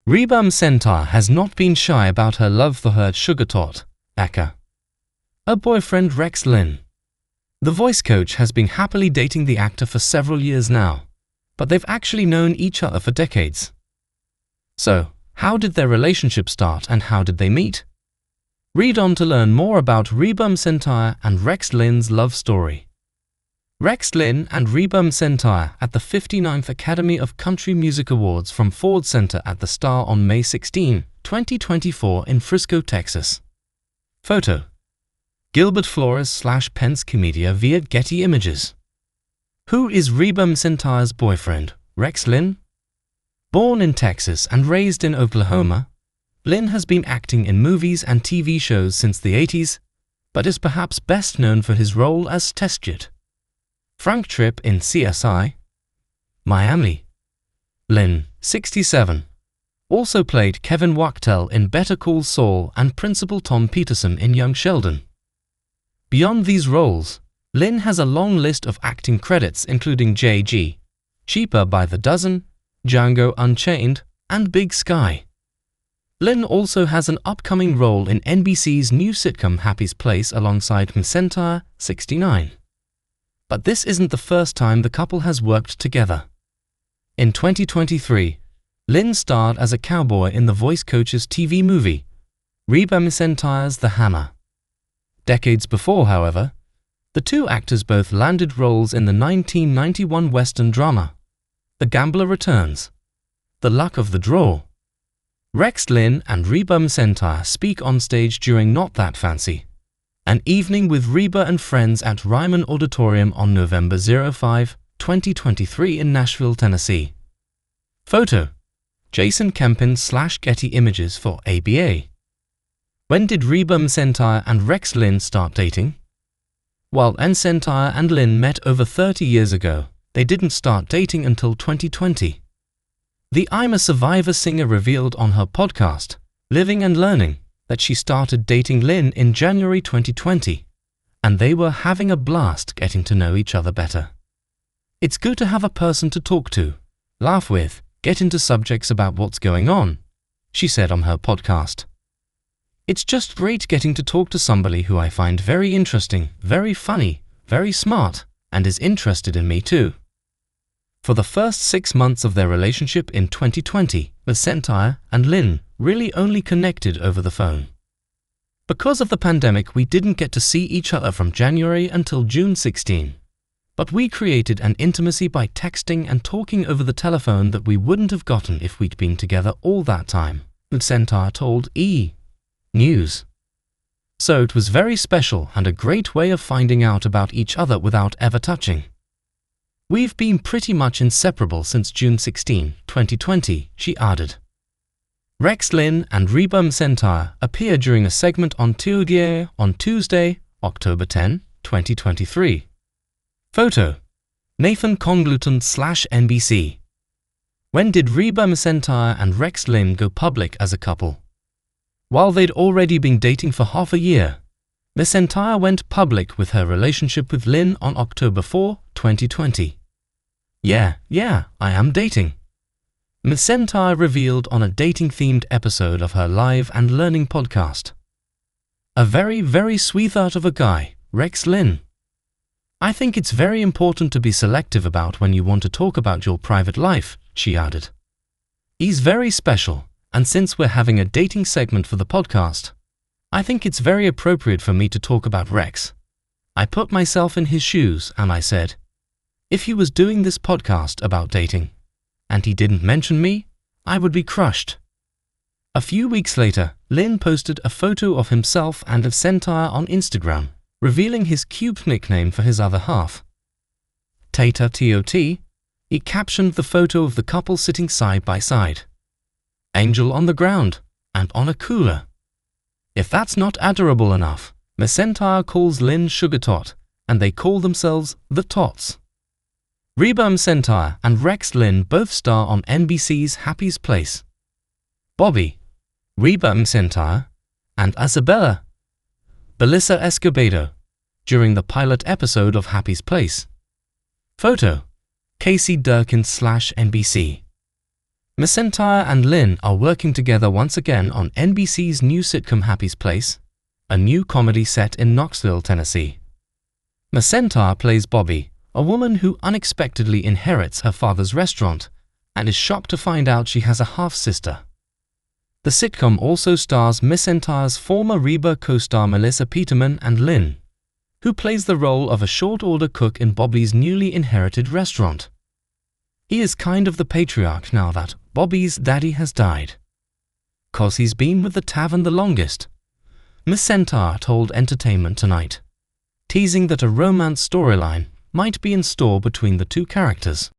Reba McEntire has not been shy about her love for her sugar tot, Eka. Her boyfriend Rex Linn. The voice coach has been happily dating the actor for several years now, but they've actually known each other for decades. So, how did their relationship start and how did they meet? Read on to learn more about Reba McEntire and Rex Linn's love story. Rex Linn and Reba McEntire at the 59th Academy of Country Music Awards from Ford Center at the Star on May 16, 2024 in Frisco, Texas. Photo: Gilbert Flores/Pence Media via Getty Images. Who is Reba McEntire's boyfriend, Rex Linn? Born in Texas and raised in Oklahoma, Linn has been acting in movies and TV shows since the 80s, but is perhaps best known for his role as Testjet Frank Tripp in CSI Miami. Linn, 67, also played Kevin Wachtel in Better Call Saul and Principal Tom Peterson in Young Sheldon. Beyond these roles, Linn has a long list of acting credits including J.G., Cheaper by the Dozen, Django Unchained, and Big Sky. Linn also has an upcoming role in NBC's new sitcom Happy's Place alongside McEntire, 69. But this isn't the first time the couple has worked together. In 2023, Linn starred as a cowboy in the voice coach's TV movie, Reba McEntire's The Hammer. Decades before, however, the two actors both landed roles in the 1991 Western drama, The Gambler Returns, The Luck of the Draw. Rex Linn and Reba McEntire speak on stage during Not That Fancy, an evening with Reba and friends at Ryman Auditorium on November 5, 2023 in Nashville, Tennessee. Photo: Jason Kempin/Getty Images for ABA. When did Reba McEntire and Rex Linn start dating? While McEntire and Linn met over 30 years ago, they didn't start dating until 2020. The I'm a Survivor singer revealed on her podcast, Living and Learning, that she started dating Linn in January 2020, and they were having a blast getting to know each other better. It's good to have a person to talk to, laugh with, get into subjects about what's going on, she said on her podcast. It's just great getting to talk to somebody who I find very interesting, very funny, very smart, and is interested in me too. For the first 6 months of their relationship in 2020, McEntire and Linn really only connected over the phone. Because of the pandemic, we didn't get to see each other from January until June 16. But we created an intimacy by texting and talking over the telephone that we wouldn't have gotten if we'd been together all that time, McEntire told E! News. So it was very special and a great way of finding out about each other without ever touching. We've been pretty much inseparable since June 16, 2020, she added. Rex Linn and Reba McEntire appear during a segment on Tuesday, October 10, 2023. Photo: Nathan Congleton/NBC. When did Reba McEntire and Rex Linn go public as a couple? While they'd already been dating for half a year, McEntire went public with her relationship with Linn on October 4, 2020. Yeah, I am dating. McEntire revealed on a dating-themed episode of her Live and Learning podcast. A very, very sweetheart of a guy, Rex Linn. I think it's very important to be selective about when you want to talk about your private life, she added. He's very special, and since we're having a dating segment for the podcast, I think it's very appropriate for me to talk about Rex. I put myself in his shoes and I said, if he was doing this podcast about dating, and he didn't mention me, I would be crushed. A few weeks later, Linn posted a photo of himself and McEntire on Instagram, revealing his cute nickname for his other half. Tata Tot, he captioned the photo of the couple sitting side by side. Angel on the ground, and on a cooler. If that's not adorable enough, McEntire calls Linn Sugar Tot, and they call themselves The Tots. Reba McEntire and Rex Linn both star on NBC's Happy's Place. Bobby, Reba McEntire, and Isabella, Belissa Escobedo, during the pilot episode of Happy's Place. Photo: Casey Durkin/NBC. McEntire and Linn are working together once again on NBC's new sitcom Happy's Place, a new comedy set in Knoxville, Tennessee. McEntire plays Bobby, a woman who unexpectedly inherits her father's restaurant and is shocked to find out she has a half-sister. The sitcom also stars McEntire's former Reba co-star Melissa Peterman and Linn, who plays the role of a short-order cook in Bobby's newly inherited restaurant. He is kind of the patriarch now that Bobby's daddy has died. "'Cause he's been with the tavern the longest," McEntire told Entertainment Tonight, teasing that a romance storyline might be in store between the two characters.